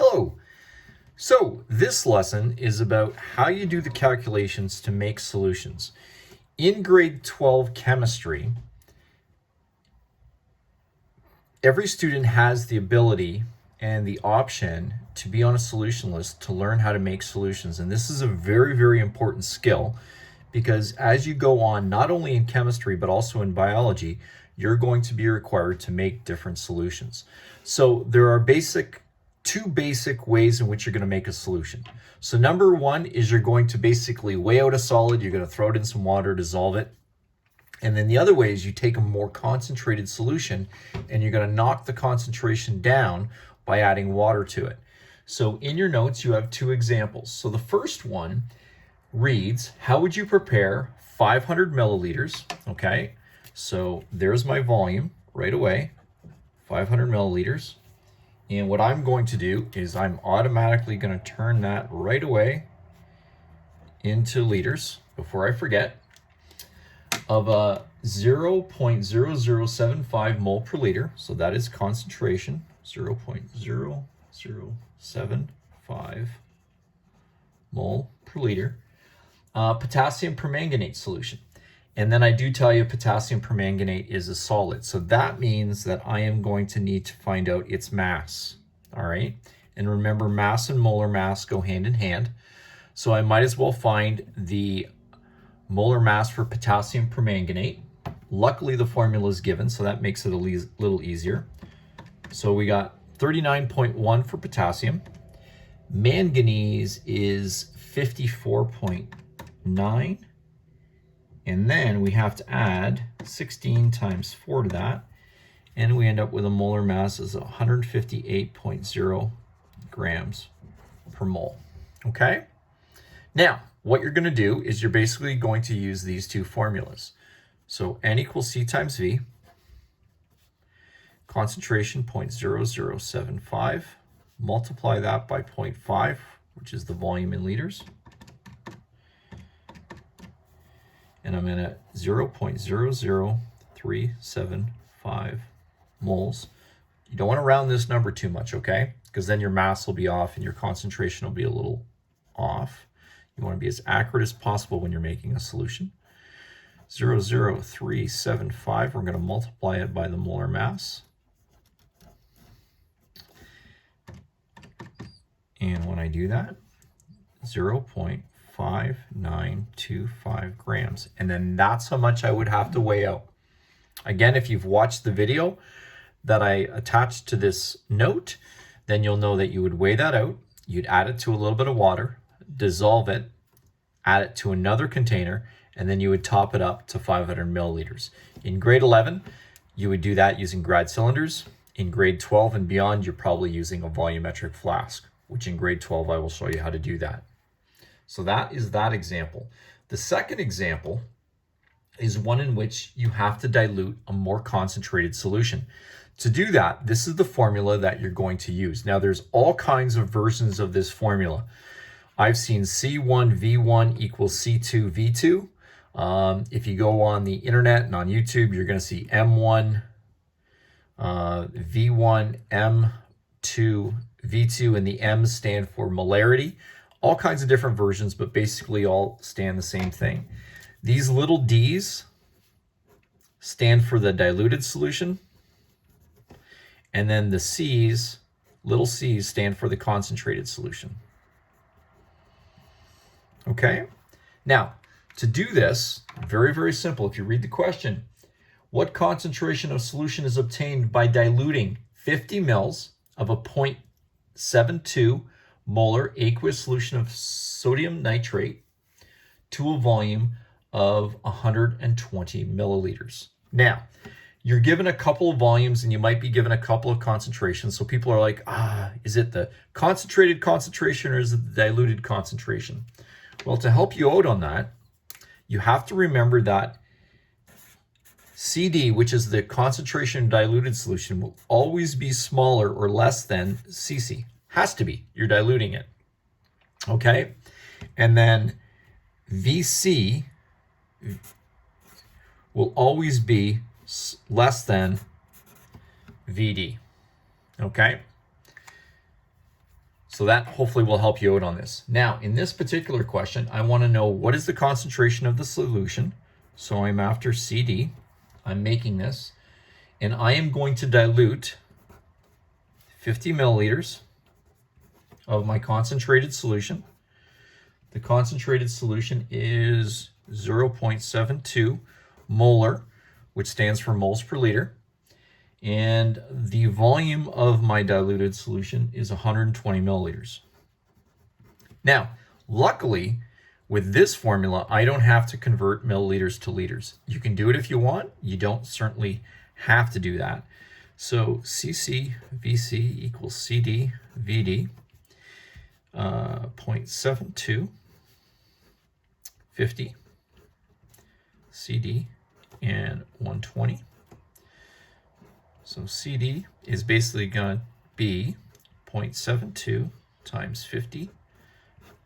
Hello. So this lesson is about how you do the calculations to make solutions. In grade 12 chemistry, every student has the ability and the option to be on a solution list to learn how to make solutions. And this is a very, very important skill because as you go on, not only in chemistry, but also in biology, you're going to be required to make different solutions. So there are two basic ways in which you're going to make a solution. So number one is you're going to basically weigh out a solid, you're going to throw it in some water, dissolve it. And then the other way is you take a more concentrated solution and you're going to knock the concentration down by adding water to it. So in your notes, you have two examples. So the first one reads, how would you prepare 500 milliliters? Okay, so there's my volume right away, 500 milliliters. And what I'm going to do is I'm automatically going to turn that right away into liters before I forget, of a 0.0075 mole per liter. So that is concentration, 0.0075 mole per liter. Potassium permanganate solution. And then I do tell you potassium permanganate is a solid. So that means that I am going to need to find out its mass. All right. And remember, mass and molar mass go hand in hand. So I might as well find the molar mass for potassium permanganate. Luckily, the formula is given, so that makes it a little easier. So we got 39.1 for potassium. Manganese is 54.9. And then we have to add 16 times 4 to that. And we end up with a molar mass of 158.0 grams per mole. Okay? Now, what you're going to do is you're basically going to use these two formulas. So N equals C times V, concentration 0.0075, multiply that by 0.5, which is the volume in liters. And I'm in at 0.00375 moles. You don't want to round this number too much, okay? Because then your mass will be off and your concentration will be a little off. You want to be as accurate as possible when you're making a solution. 0.0375, we're going to multiply it by the molar mass. And when I do that, 0.5925 grams. And then that's how much I would have to weigh out. Again, if you've watched the video that I attached to this note, then you'll know that you would weigh that out. You'd add it to a little bit of water, dissolve it, add it to another container, and then you would top it up to 500 milliliters. In grade 11, you would do that using grad cylinders. In grade 12 and beyond, you're probably using a volumetric flask, which in grade 12, I will show you how to do that. So that is that example. The second example is one in which you have to dilute a more concentrated solution. To do that, this is the formula that you're going to use. Now, there's all kinds of versions of this formula. I've seen C1V1 equals C2V2. If you go on the internet and on YouTube, you're going to see M1, V1, M2, V2, and the M's stand for molarity. All kinds of different versions, but basically all stand the same thing. These little D's stand for the diluted solution. And then the C's, little C's, stand for the concentrated solution. Okay? Now, to do this, very, very simple. If you read the question, what concentration of solution is obtained by diluting 50 mils of a 0.72 molar aqueous solution of sodium nitrate to a volume of 120 milliliters? Now, you're given a couple of volumes and you might be given a couple of concentrations. So people are like, is it the concentrated concentration or is it the diluted concentration? Well, to help you out on that, you have to remember that CD, which is the concentration diluted solution, will always be smaller or less than CC. Has to be. You're diluting it. Okay? And then VC will always be less than VD. Okay? So that hopefully will help you out on this. Now, in this particular question, I want to know what is the concentration of the solution. So I'm after CD. I'm making this. And I am going to dilute 50 milliliters of my concentrated solution. The concentrated solution is 0.72 molar, which stands for moles per liter. And the volume of my diluted solution is 120 milliliters. Now, luckily, with this formula, I don't have to convert milliliters to liters. You can do it if you want. You don't certainly have to do that. So CC VC equals CD VD, 0.72, 50, CD, and 120. So CD is basically going to be 0.72 times 50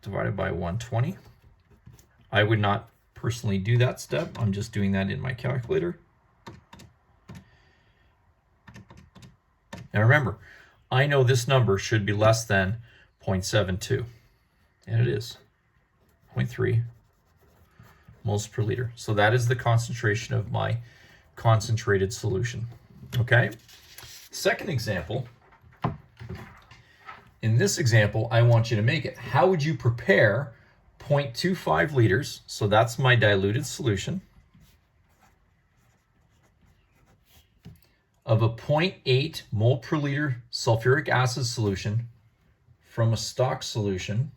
divided by 120. I would not personally do that step. I'm just doing that in my calculator. Now remember, I know this number should be less than 0.72, and it is 0.3 moles per liter. So that is the concentration of my concentrated solution. Okay, second example. In this example, I want you to make it. How would you prepare 0.25 liters? So that's my diluted solution of a 0.8 mole per liter sulfuric acid solution from a stock solution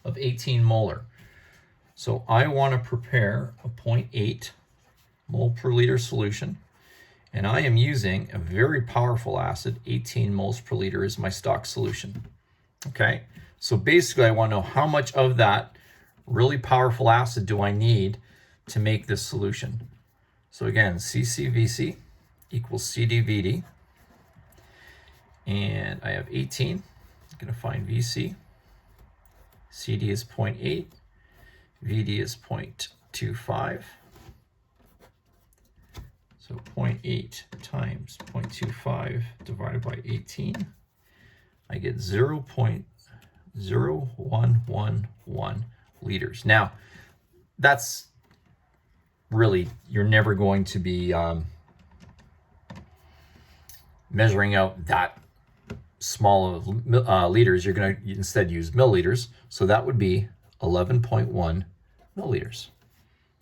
of 18 molar. So I want to prepare a 0.8 mole per liter solution. And I am using a very powerful acid, 18 moles per liter is my stock solution. Okay, so basically I want to know how much of that really powerful acid do I need to make this solution. So again, CCVC equals CDVD. And I have 18. I'm going to find VC. CD is 0.8. VD is 0.25. So 0.8 times 0.25 divided by 18, I get 0.0111 liters. Now, that's really, you're never going to be measuring out that small of liters. You're going to instead use milliliters. So that would be 11.1 milliliters.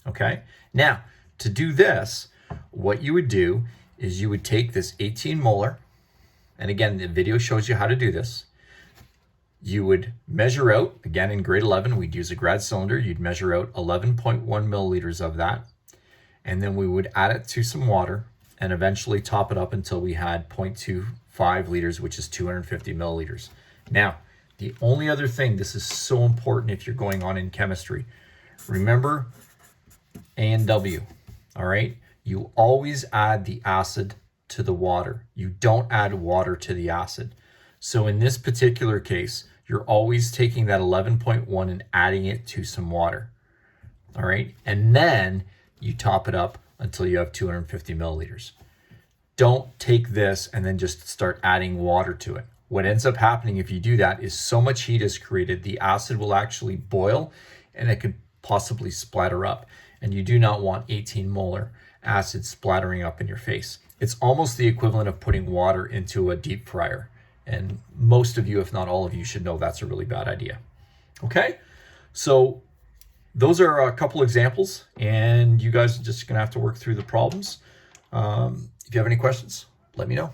Okay? Now, to do this, what you would do is you would take this 18 molar, and again, the video shows you how to do this. You would measure out, again in grade 11, we'd use a grad cylinder, you'd measure out 11.1 milliliters of that, and then we would add it to some water and eventually top it up until we had 0.25 liters, which is 250 milliliters. Now, the only other thing, this is so important if you're going on in chemistry, remember A and W, all right? You always add the acid to the water. You don't add water to the acid. So in this particular case, you're always taking that 11.1 and adding it to some water. All right. And then you top it up until you have 250 milliliters. Don't take this and then just start adding water to it. What ends up happening if you do that is so much heat is created, the acid will actually boil and it could possibly splatter up. And you do not want 18 molar acid splattering up in your face. It's almost the equivalent of putting water into a deep fryer. And most of you, if not all of you, should know that's a really bad idea. Okay, so those are a couple examples, and you guys are just gonna have to work through the problems. If you have any questions, let me know.